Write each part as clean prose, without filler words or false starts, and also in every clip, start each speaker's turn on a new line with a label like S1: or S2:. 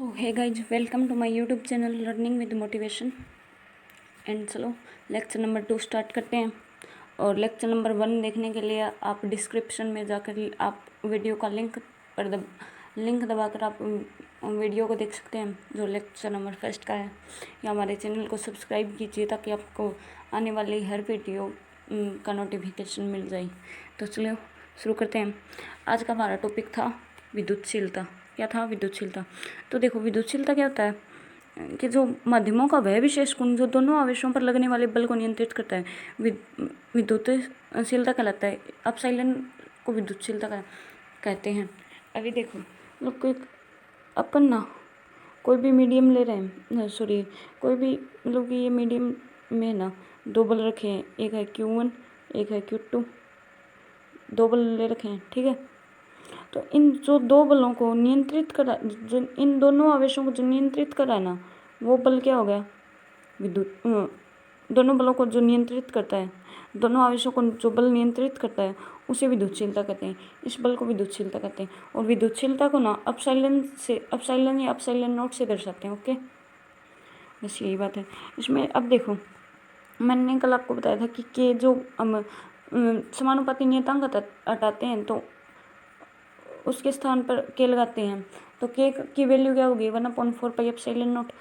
S1: Hey guys, welcome to my YouTube channel learning with motivation. And चलो lecture number 2 start करते हैं। और lecture number 1 देखने के लिए आप डिस्क्रिप्शन में जाकर आप वीडियो का लिंक दबाकर आप वीडियो को देख सकते हैं जो लेक्चर नंबर 1 का है। या हमारे चैनल को सब्सक्राइब कीजिए ताकि आपको आने वाली हर वीडियो का नोटिफिकेशन मिल जाए। तो चलो शुरू करते हैं। आज का हमारा टॉपिक था विद्युतशीलता। क्या था? विद्युतशीलता। तो देखो, विद्युतशीलता क्या होता है कि जो माध्यमों का वह विशेष गुण जो दोनों आवेशों पर लगने वाले बल को नियंत्रित करता है विद्युतशीलता कहलाता है। अपसाइलन को विद्युतशीलता कहते हैं। अभी देखो, मतलब कोई अपन ना कोई भी मीडियम ले रहे हैं, सॉरी कोई भी मतलब कि ये मीडियम में ना दो बल रखे हैं, एक है Q1 एक है Q2, दो बल ले रखे हैं, ठीक है। तो इन जो दो बलों को नियंत्रित करा, जो इन दोनों आवेशों को जो नियंत्रित करा ना, वो बल क्या हो गया? विद्युत। दोनों बलों को जो नियंत्रित करता है, दोनों आवेशों को जो बल नियंत्रित करता है उसे विद्युतशीलता कहते हैं। इस बल को विद्युतशीलता कहते हैं। और विद्युतशीलता को ना अपसाइलन या अपसाइलन नोट से दर्शाते हैं। ओके, बस यही बात है इसमें। अब देखो, मैंने कल आपको बताया था कि के जो हम समानुपाती नियतांक हटाते हैं तो उसके स्थान पर के लगाते हैं, तो के की वैल्यू क्या होगी? 1/4 पाई एप्सिलॉन नॉट।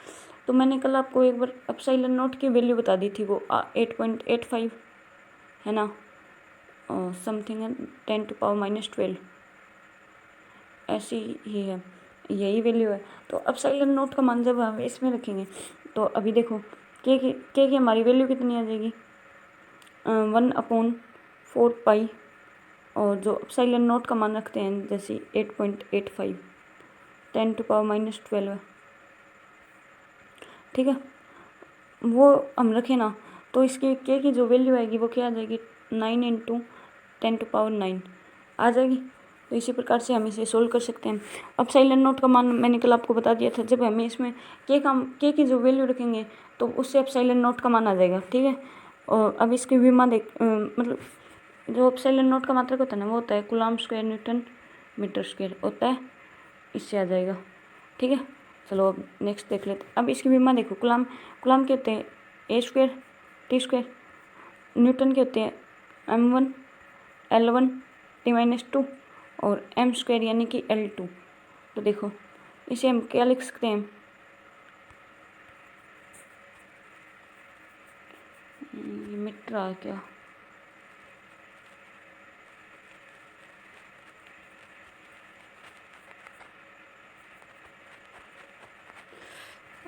S1: तो मैंने कल आपको एक बार एप्सिलॉन नॉट की वैल्यू बता दी थी, वो 8.85 है ना, समथिंग है 10⁻⁻12 ऐसी ही है, यही वैल्यू है। तो एप्सिलॉन नॉट का मान जब हम इसमें रखेंगे तो अभी देखो के की हमारी वैल्यू कितनी आ जाएगी? 1/4 पाई, और जो एप्सिलॉन नॉट का मान रखते हैं जैसे 8.85 10⁻⁻12 है, ठीक है। वो हम रखें ना तो इसकी के की जो वैल्यू आएगी वो क्या आ जाएगी? 9 × 10⁻9 आ जाएगी। तो इसी प्रकार से हम इसे सोल्व कर सकते हैं। एप्सिलॉन नॉट का मान मैंने कल आपको बता दिया था, जब हमें इसमें के की जो वैल्यू रखेंगे तो उससे एप्सिलॉन नॉट का मान आ जाएगा, ठीक है। और अब इसकी विमा मतलब जो एप्सिलॉन नॉट का मात्रक होता है ना, वो होता है coulomb square newton metre square होता है, इससे आ जाएगा, ठीक है। चलो अब नेक्स्ट देख लेते हैं। अब इसकी विमा देखो, कूलम्ब के होते हैं A² T², न्यूटन के होते हैं M1 L1 T-2 और M² यानी कि L2। तो देखो इसे हम क्या लिख सकते हैं? ये मिट रहा है क्या?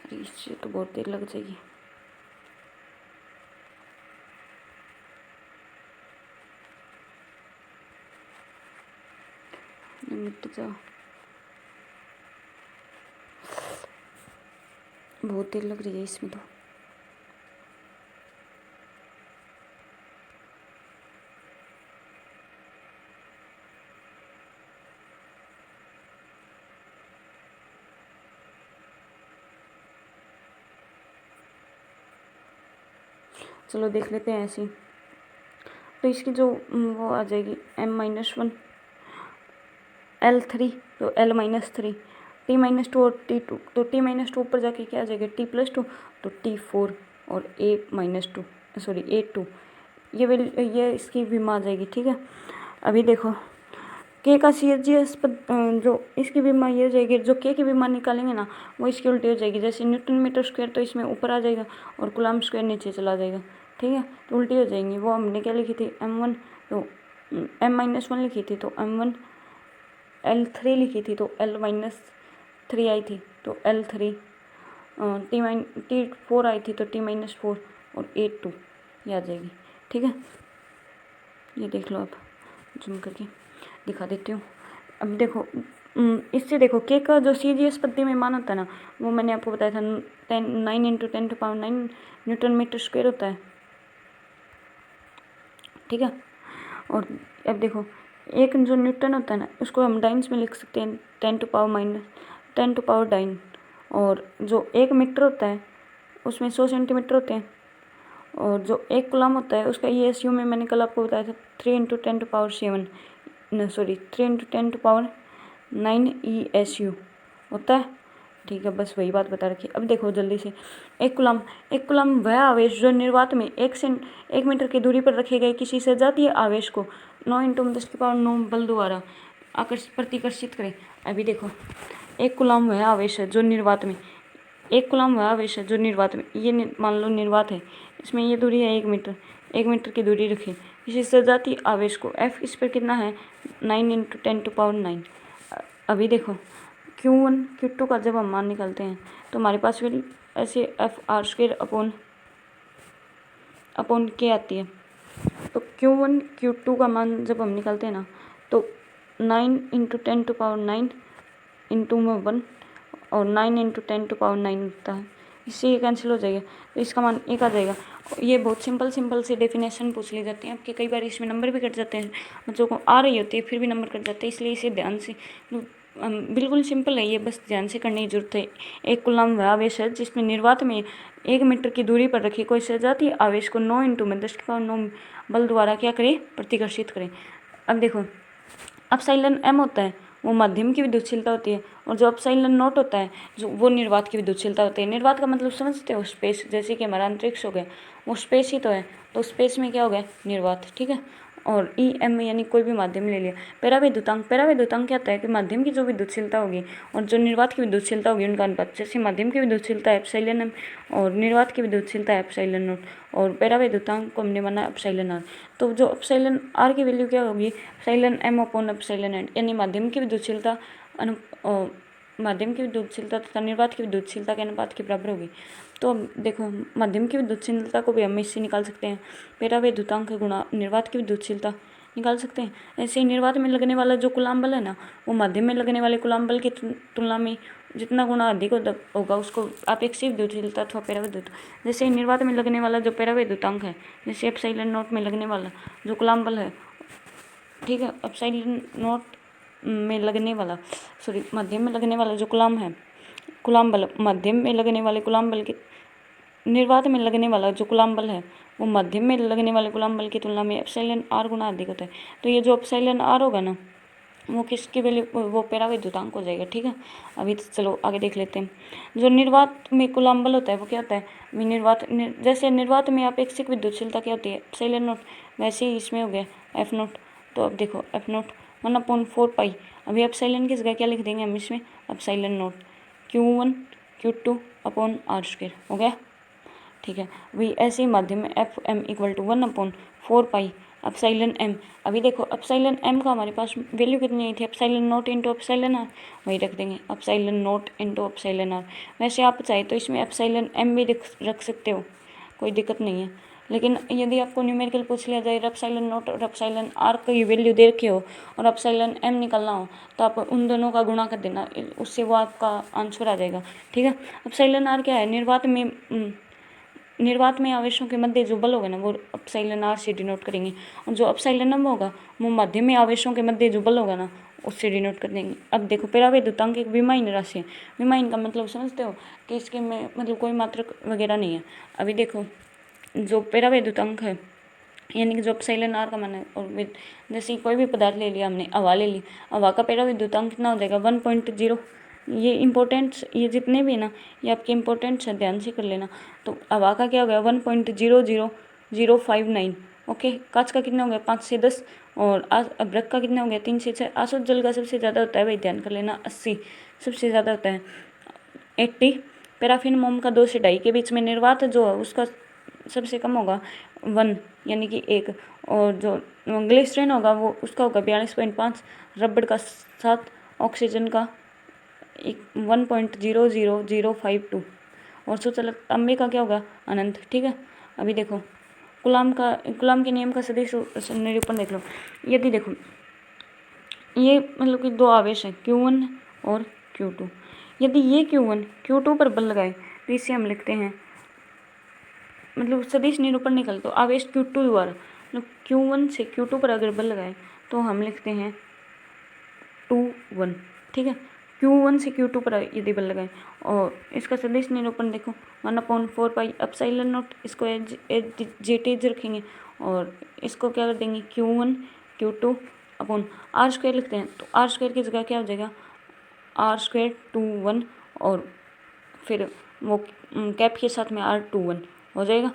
S1: अरे इससे तो बहुत देर लग जाएगी। मिट जाओ, बहुत देर लग रही है इसमें तो। चलो देख लेते हैं ऐसे। तो इसकी जो वो आ जाएगी M-1 L3 तो L-3 T-2 और T2, तो T-2 ऊपर जाके क्या आ जाएगा? T+2 तो T4 और A-2 सॉरी A2, ये इसकी विमा आ जाएगी, ठीक है। अभी देखो के का CGS जो इसकी विमा ये हो जाएगी, जो के की विमा निकालेंगे ना वो इसकी उल्टी हो जाएगी। जैसे न्यूटन मीटर स्क्वायर तो इसमें ऊपर आ जाएगा और कूलम्ब स्क्वायर नीचे चला जाएगा, ठीक है। तो उल्टी हो जाएंगी। वो हमने क्या लिखी थी? M1 तो M-1 लिखी थी तो M1, L3 लिखी थी तो L-3 आई थी तो L3, T4 आई थी तो T-4 और A2 ये आ जाएगी, ठीक है। ये देख लो, आप जूम करके दिखा देती हूँ। अब देखो इससे देखो के का जो CGS पद्धति में मान होता है ना, वो मैंने आपको बताया था 9 × 10⁻9 न्यूटन मीटर स्क्वायर होता है, ठीक है। और अब देखो एक जो न्यूटन होता है ना उसको हम डाइन्स में लिख सकते हैं 10⁻9, और जो एक मीटर होता है उसमें 100 सेंटीमीटर होते हैं, और जो एक कूलम्ब होता है उसका ESU में मैंने कल आपको बताया था 3 × 10⁻9 ESU होता है, ठीक है, बस वही बात बता रखी। अब देखो जल्दी से, एक कुलम वह आवेश जो निर्वात में 1 मीटर की दूरी पर रखे गए किसी सजातीय आवेश को 9 × 10⁹ बल द्वारा प्रतिकर्षित करे। अभी देखो, एक कुलम वह आवेश है जो निर्वात में, ये मान लो निर्वात है, इसमें ये दूरी है 1 मीटर की दूरी रखी किसी सजातीय आवेश को, F इस पर कितना है 9 × 10⁹। अभी देखो Q1 Q2 का जब हम मान निकालते हैं तो हमारे पास फिर ऐसे F_r² अपॉन K आती है। तो Q1 Q2 का मान जब हम निकालते हैं ना तो 9 × 10⁹ × 1 और 9 × 10⁹ होता है, इससे ये कैंसिल हो जाएगा, तो इसका मान 1 आ जाएगा। ये बहुत सिंपल से डेफिनेशन पूछ ली जाती है आपके, कई बार इसमें नंबर भी कट जाते हैं, बच्चों को आ रही होती है फिर भी नंबर कट जाते हैं, इसलिए इसे ध्यान से, बिल्कुल सिंपल है ये, बस ध्यान से करने की जरूरत है। एक कूलम वह आवेश है जिसमें निर्वात में 1 मीटर की दूरी पर रखी कोई सजातीय आवेश को 9 × 10⁹ बल द्वारा क्या करे, प्रतिकर्षित करें। अब देखो, एप्सिलॉन m होता है वो माध्यम की विद्युतशीलता होती है, और जो एप्सिलॉन नॉट होता है जो वो निर्वात की विद्युतशीलता होती है। निर्वात का मतलब समझते हो, स्पेस, जैसे कि हमारा अंतरिक्ष हो गया वो स्पेस ही तो है, तो स्पेस में क्या हो गया, निर्वात, ठीक है। और EM यानी कोई भी माध्यम ले लिया। परावैद्युतांक क्या होता है कि माध्यम की जो विद्युतशीलता होगी और जो निर्वात की विद्युतशीलता होगी उनका अनुपात, जैसे माध्यम की विद्युतशीलता है एप्सिलॉन m और निर्वात की विद्युतशीलता है एप्सिलॉन नॉट, और परावैद्युतांक को हमने माना एप्सिलॉन r। तो जो एप्सिलॉन r की वैल्यू क्या होगी, epsilon m upon epsilon n, यानी माध्यम की विद्युतशीलता तथा निर्वात की विद्युतशीलता के अनुपात के बराबर होगी। तो देखो, माध्यम की विद्युतशीलता को भी हम इससे निकाल सकते हैं, परावैद्युतांक गुणा निर्वात की विद्युतशीलता निकाल सकते हैं। ऐसे ही निर्वात में लगने वाला जो कूलम्ब बल है ना, वो माध्यम में लगने वाले कूलम्ब बल की तुलना में जितना गुना अधिक होगा उसको आपेक्षिक विद्युतशीलता अथवा परावैद्युत, जैसे निर्वात में लगने वाला जो परावैद्युतांक है, जैसे एप्सिलॉन नॉट में लगने वाला जो कूलम्ब बल है, ठीक है, एप्सिलॉन नॉट में लगने वाला, माध्यम में लगने वाला जो कूलम्ब बल, माध्यम में लगने वाले कूलम्ब बल के, निर्वात में लगने वाला जो कूलम्ब बल है वो माध्यम में लगने वाले कूलम्ब बल की तुलना में एप्सिलॉन r गुना अधिक होता है। तो ये जो एप्सिलॉन r होगा ना वो किसकी वैल्यू, वो परावैद्युतांक हो जाएगा, ठीक है। अभी तो चलो आगे देख लेते हैं। जो निर्वात में कूलम्ब बल होता है वो क्या होता है, जैसे निर्वात में अपेक्षिक विद्युतशीलता क्या होती है, एप्सिलॉन नॉट, वैसे ही इसमें हो गया F0। तो अब देखो F0 1/4 अभी एप्सिलॉन की जगह क्या लिख देंगे हम इसमें, epsilon not Q1 Q2 upon r² हो गया, ठीक है। अभी ऐसे ही माध्यम में FM = 1/4 एप्सिलॉन m। अभी देखो एप्सिलॉन m का हमारे पास वैल्यू कितनी आई थी, epsilon not into epsilon r, वही रख देंगे epsilon not into epsilon r। वैसे आप चाहे तो इसमें एप्सिलॉन m भी रख सकते हो, कोई दिक्कत नहीं है, लेकिन यदि आपको न्यूमेरिकल पूछ लिया जाए एप्सिलॉन नॉट और एप्सिलॉन r की वैल्यू दे रखी हो और एप्सिलॉन m निकालना हो तो आप उन दोनों का गुणा कर देना, उससे वो आपका आंसर आ जाएगा, ठीक है। एप्सिलॉन r क्या है, निर्वात में आवेशों के मध्य जो बल होगा ना वो एप्सिलॉन r से डिनोट करेंगे, और जो एप्सिलॉन m होगा वो माध्यम में आवेशों के मध्य जो बल होगा ना उससे डिनोट कर देंगे। अब देखो, परावैद्युतांक एक विमायन राशि है, विमायन का मतलब समझते हो कि इसके में मतलब कोई मात्रक वगैरह नहीं है। अभी देखो, जो परावैद्युतांक है यानी कि जो एप्सिलॉन r का मान है, और जैसे कोई भी पदार्थ ले लिया हमने, हवा ले ली, हवा का परावैद्युतांक कितना हो जाएगा 1.0। ये इंपॉर्टेंट्स, ये जितने भी ना ये आपके इंपॉर्टेंट्स हैं, ध्यान से कर लेना। तो हवा का क्या हो गया 1.00059, ओके। कांच का कितना हो गया 5 से 10, और अभ्रक का कितना हो गया 3 से 6। अशुद्ध जल का सबसे ज़्यादा होता है भाई, ध्यान कर लेना, 80 सबसे ज़्यादा होता है, 80। पैराफिन मोम का 2 से 2.5 के बीच में निर्वात जो है उसका सबसे कम होगा 1 यानी कि 1, और जो ग्लिसरीन होगा वो उसका होगा 42.5, रबड़ का 7, ऑक्सीजन का 1.00052, और सूचक तांबे का क्या होगा अनंत, ठीक है। अभी देखो कूलम्ब के नियम का सदिश निरूपण देख लो। यदि देखो ये मतलब कि दो आवेश हैं Q1 और Q2, यदि ये Q1 Q2 पर बल लगाए तो इसे हम लिखते हैं, मतलब सदिश निरूपण निकल तो आवेश Q2 द्वारा, मतलब Q1 से Q2 पर अगर बल लगाए तो हम लिखते हैं 2 1, ठीक है। Q1 से Q2 पर यदि बल लगाए, और इसका सदिश निरूपण देखो 1/4 एप्सिलॉन नॉट, इसको जेटेज रखेंगे और इसको क्या कर देंगे Q1 Q2 अपॉन r² लिखते हैं। तो r² की जगह क्या हो जाएगा r² 2 1, और फिर वो कैप के साथ में R21 हो जाएगा।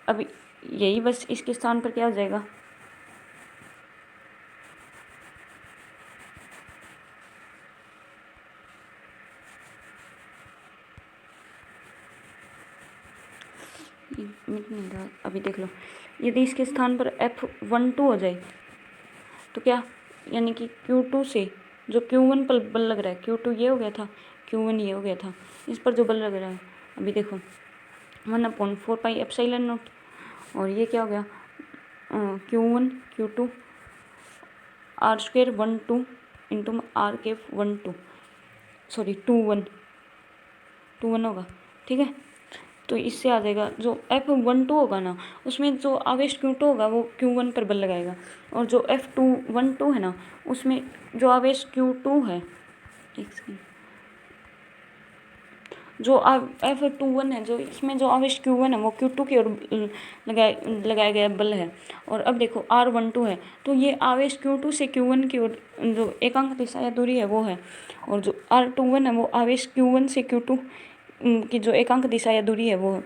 S1: अब यही बस इसके स्थान पर क्या हो जाएगा, मिट नहीं रहा, अभी देख लो। यदि इसके स्थान पर F12 हो जाए तो क्या, यानी कि Q2 से जो Q1 पर बल लग रहा है, Q2 ये हो गया था, Q1 ये हो गया था, इस पर जो बल लग रहा है, अभी देखो 1/4πε0, और ये क्या हो गया, Q1 Q2 R²12 into R⁻²12 sorry 21 होगा, ठीक है। तो इससे आ जाएगा जो F12 होगा ना, उसमें जो आवेश Q2 होगा वो Q1 पर बल लगाएगा, और जो F12 है ना, उसमें जो आवेश Q2 है, एक सेकंड, जो F21 है, जो इसमें जो आवेश Q1 है वो Q2 की ओर लगाया गया बल है। और अब देखो R12 है, तो ये आवेश Q2 से Q1 की ओर जो एकांक दिशा या दूरी है वो है, और जो R21 है वो आवेश Q1 से Q2 की जो एकांक दिशा या दूरी है वो है।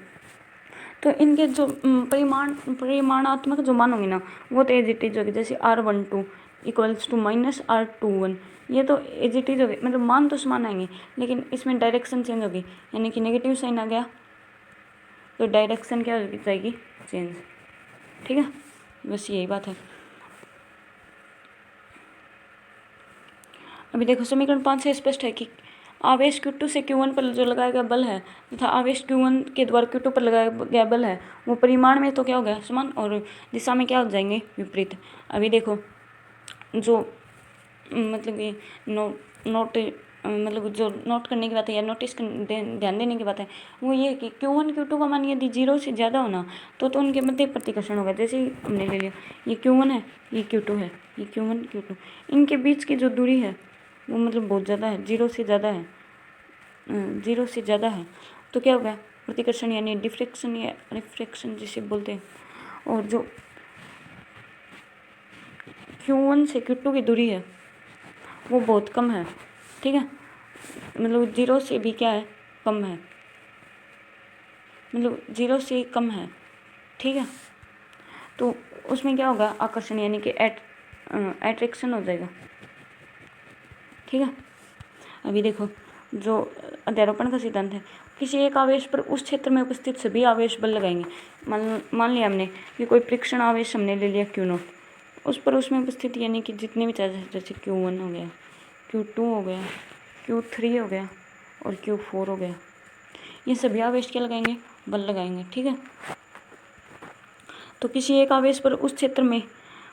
S1: तो इनके जो परिमाणात्मक जो मान होंगे ना, वो तो एज इट इज होगी, जैसे R12 इक्वल्स टू -R21, ये तो एज इट इज होगी, मतलब मान तो समान आएंगे, लेकिन इसमें डायरेक्शन चेंज होगी, यानी कि नेगेटिव साइन आ गया तो डायरेक्शन क्या हो जाएगी, चेंज, ठीक है। बस यही बात है। अभी देखो समीकरण 5 से स्पष्ट है कि आवेश Q2 से Q1 पर जो लगाया गया बल है तथा आवेश Q1 के द्वारा Q2 पर लगाया गया बल है वो परिमाण में तो क्या हो गया, समान, और दिशा में क्या हो जाएंगे, विपरीत। अभी देखो जो मतलब कि मतलब जो नोट करने की बात है या ध्यान देने की बात है वो ये कि Q1 Q2 का मान यदि 0 से ज़्यादा होना तो उनके मध्य प्रतिकर्षण होगा। जैसे ही हमने ले लिया ये Q1 है, ये Q2 है, ये Q1 Q2, इनके बीच की जो दूरी है वो मतलब बहुत ज़्यादा है, 0 से ज़्यादा है, 0 से ज़्यादा है, तो क्या होगा, प्रतिकर्षण यानी डिफ्रेक्शन या रिफ्रैक्शन जिसे बोलते हैं। और जो Q1 से Q2 की दूरी है वो बहुत कम है, ठीक है, मतलब 0 से भी क्या है, कम है, मतलब 0 से कम है, ठीक है। तो उसमें क्या होगा, आकर्षण यानी कि एट्रैक्शन हो जाएगा, ठीक है। अभी देखो जो अध्यारोपण का सिद्धांत है, किसी एक आवेश पर उस क्षेत्र में उपस्थित सभी आवेश बल लगाएंगे। मान लिया हमने कि कोई परीक्षण आवेश हमने ले लिया Q0, उस पर उसमें उपस्थित यानी कि जितने भी चार्ज, जैसे Q1 हो गया, Q2 हो गया, Q3 हो गया और Q4 हो गया, ये सभी आवेश क्या लगाएंगे, बल लगाएंगे, ठीक है। तो किसी एक आवेश पर उस क्षेत्र में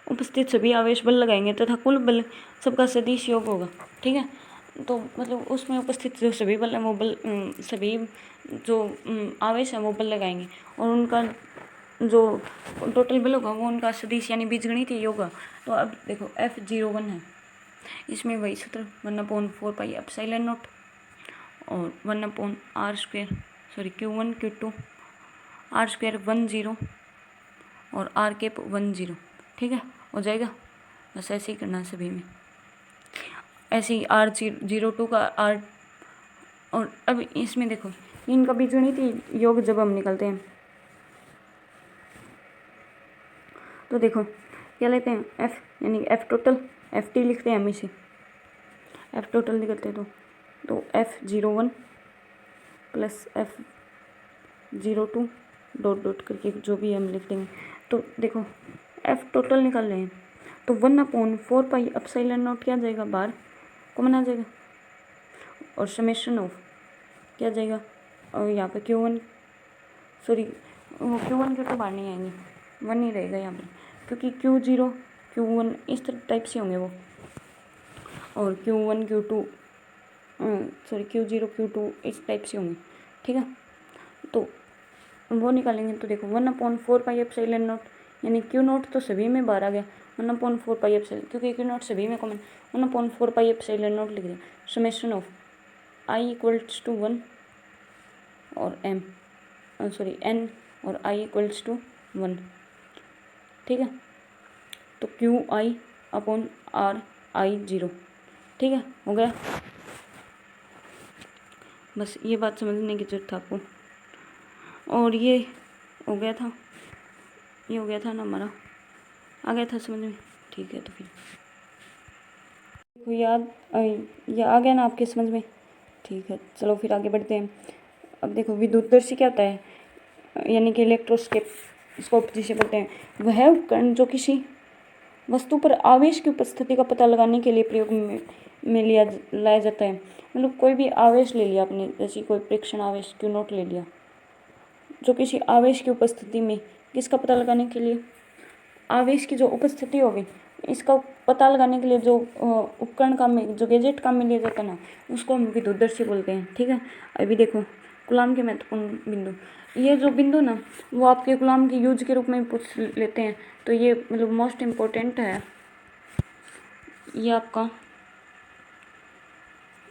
S1: उपस्थित सभी आवेश बल लगाएंगे तथा कुल बल सबका सदिश योग होगा, ठीक है। तो मतलब उसमें उपस्थित जो सभी बल हैं वो बल सभी जो आवेश हैं वो बल लगाएंगे, और उनका जो टोटल बल होगा वो उनका सदिश यानी बीजगणितीय योग होगा। तो अब देखो F01 है, इसमें वही सूत्र 1/4πε0 और 1/r² sorry Q1 Q2 R²10 और R⁻10, ठीक है, हो जाएगा। बस ऐसे ही करना सभी में, ऐसे ही R02 का R। और अब इसमें देखो इनका बीजगणितीय योग जब हम निकालते हैं तो देखो क्या लेते हैं, F यानी F टोटल, FT लिखते हैं हम इसे, F टोटल निकलते हैं तो F01 plus F02 dot dot करके जो भी हम लिख देंगे। तो देखो F टोटल निकाल रहे हैं तो 1/4πε0 क्या जाएगा, बाहर कॉमन आ जाएगा, और समेशन ऑफ क्या जाएगा, और यहाँ पे Q1 सॉरी Q1 Q2 बाहर नहीं आएंगे, 1 ही रहेगा यहाँ पे, क्योंकि Q0 Q1 इस तरह टाइप से होंगे वो, और Q1 Q2 sorry Q0 Q2 इस टाइप से होंगे, ठीक है। तो वो निकालेंगे तो देखो 1/4πε0 यानी Q0 तो सभी में बाहर आ गया, 1/4πε क्योंकि Q0 सभी में कॉमन, 1/4πε0 लिख दिया, summation of I equals to 1 और M सॉरी N और I इक्वल्स टू 1, ठीक है। तो QI/R I 0, ठीक है, हो गया। बस ये बात समझने की जरूरत था आपको। और ये हो गया था, ये हो गया था ना हमारा, आ गया था समझ में? ठीक है, तो फिर ये आ गया ना आपके समझ में? ठीक है, चलो फिर आगे बढ़ते हैं। अब देखो विद्युतदर्शी क्या होता है, यानी कि इलेक्ट्रोस्कोप जिसे बोलते हैं, वह उपकरण जो किसी वस्तु पर आवेश की उपस्थिति का पता लगाने के लिए प्रयोग में लाया जाता है। मतलब कोई भी आवेश ले लिया आपने, जैसे कोई प्रेक्षण आवेश Q नोट ले लिया, जो किसी आवेश की उपस्थिति में किसका पता लगाने के लिए, आवेश की जो उपस्थिति होगी इसका पता लगाने के लिए जो उपकरण काम में, जो गैजेट काम में लिया जाता है ना, उसको हम विद्युतदर्शी बोलते हैं। ठीक है, अभी देखो कूलाम के महत्वपूर्ण बिंदु, ये जो बिंदु ना वो आपके कूलाम के यूज के रूप में पूछ लेते हैं, तो ये मतलब मोस्ट इम्पोर्टेंट है, ये आपका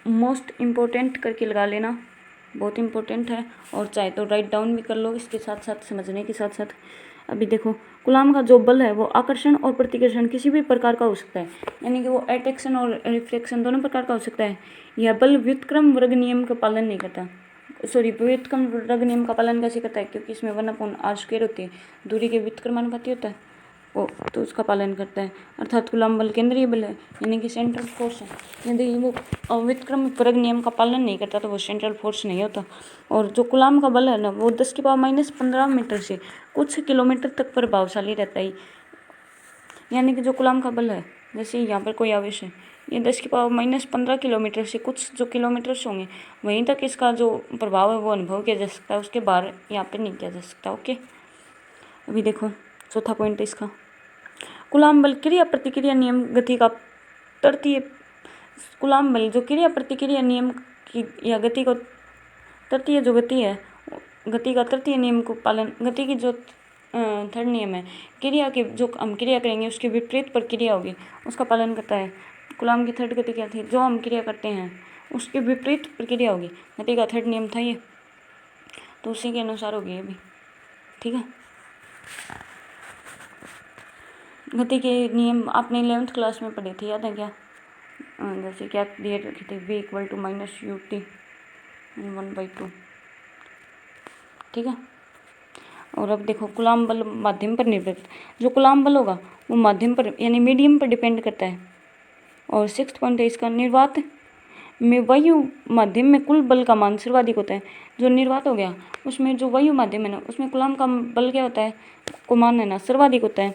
S1: मोस्ट इम्पोर्टेंट करके लगा लेना, बहुत इम्पोर्टेंट है। और चाहे तो राइट डाउन भी कर लो इसके साथ साथ, समझने के साथ साथ। अभी देखो कूलाम का जो बल है वो आकर्षण और प्रतिकर्षण किसी भी प्रकार का हो सकता है, यानी कि वो एट्रैक्शन और रिफ्लेक्शन दोनों प्रकार का हो सकता है। यह बल व्युत्क्रम वर्ग नियम का पालन नहीं करता, व्युत्क्रम वर्ग नियम का पालन कैसे करता है, क्योंकि इसमें 1/r² होती है, दूरी के व्युत्क्रमानुपाती होता है वो, तो उसका पालन करता है। अर्थात कूलाम बल केंद्रीय बल है, यानी कि सेंट्रल फोर्स है। यदि वो व्युत्क्रम वर्ग नियम का पालन नहीं करता तो वो सेंट्रल फोर्स नहीं होता। और जो कूलाम का बल है ना वो 10⁻⁻15 मीटर से कुछ किलोमीटर तक प्रभावशाली रहता है। यानी कि जो कूलाम का बल है, जैसे यहाँ पर कोई आवेश है, ये 10⁻15 किलोमीटर से कुछ जो किलोमीटर्स होंगे वहीं तक इसका जो प्रभाव है वो अनुभव किया जा सकता है, उसके बाहर यहाँ पर नहीं किया जा सकता। ओके, अभी देखो चौथा पॉइंट इसका, कूलाम बल क्रिया प्रतिक्रिया नियम गति का तृतीय, कूलाम बल जो क्रिया प्रतिक्रिया नियम की या गति को तृतीय जो गति है, गति का तृतीय नियम को पालन, गति की जो थर्ड नियम है, क्रिया के जो हम क्रिया करेंगे उसके विपरीत प्रक्रिया होगी उसका पालन करता है। कूलाम की थर्ड गति क्या थी, जो हम क्रिया करते हैं उसके विपरीत प्रक्रिया होगी, गति का थर्ड नियम था ये, तो उसी के अनुसार होगी ये भी। ठीक है, गति के नियम आपने 11th क्लास में पढ़े थे, याद है क्या? जैसे क्या दिए रखे थे, v = -ut 1/2। ठीक है, और अब देखो कूलाम बल माध्यम पर निर्भर, जो कूलाम बल होगा वो माध्यम पर यानी मीडियम पर डिपेंड करता है। और 6th पॉइंट है इसका, निर्वात में वायु माध्यम में कुल बल का मान सर्वाधिक होता है। जो निर्वात हो गया उसमें जो वायु माध्यम है ना उसमें कूलाम का बल क्या होता है, को मान है ना सर्वाधिक होता है,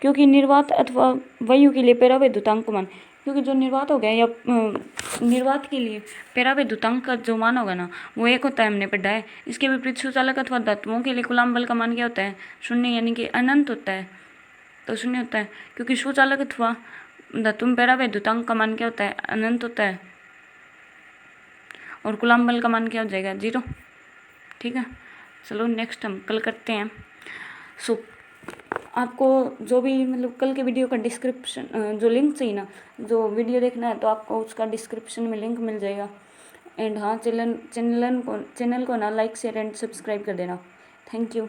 S1: क्योंकि निर्वात अथवा वायु के लिए परावैद्युतांक को मान, क्योंकि जो निर्वात हो गया या निर्वात के लिए परावैद्युतांक का जो मान होगा ना वो 1 होता है, हमने पढ़ा है। इसके विपरीत सुचालक अथवा धातुओं के लिए कूलाम बल का मान क्या होता है, 0, यानी कि अनंत होता है, तो 0 होता है, क्योंकि सुचालक अथवा धातु में परावैद्युतांक का मान क्या होता है, अनंत होता है। और कूलाम बल का मान क्या हो जाएगा, 0। ठीक है, चलो नेक्स्ट हम कल करते हैं। सो आपको जो भी मतलब कल के वीडियो का डिस्क्रिप्शन जो लिंक चाहिए ना, जो वीडियो देखना है तो आपको उसका डिस्क्रिप्शन में लिंक मिल जाएगा। एंड हाँ, चैनल को ना लाइक शेयर एंड सब्सक्राइब कर देना। Thank you.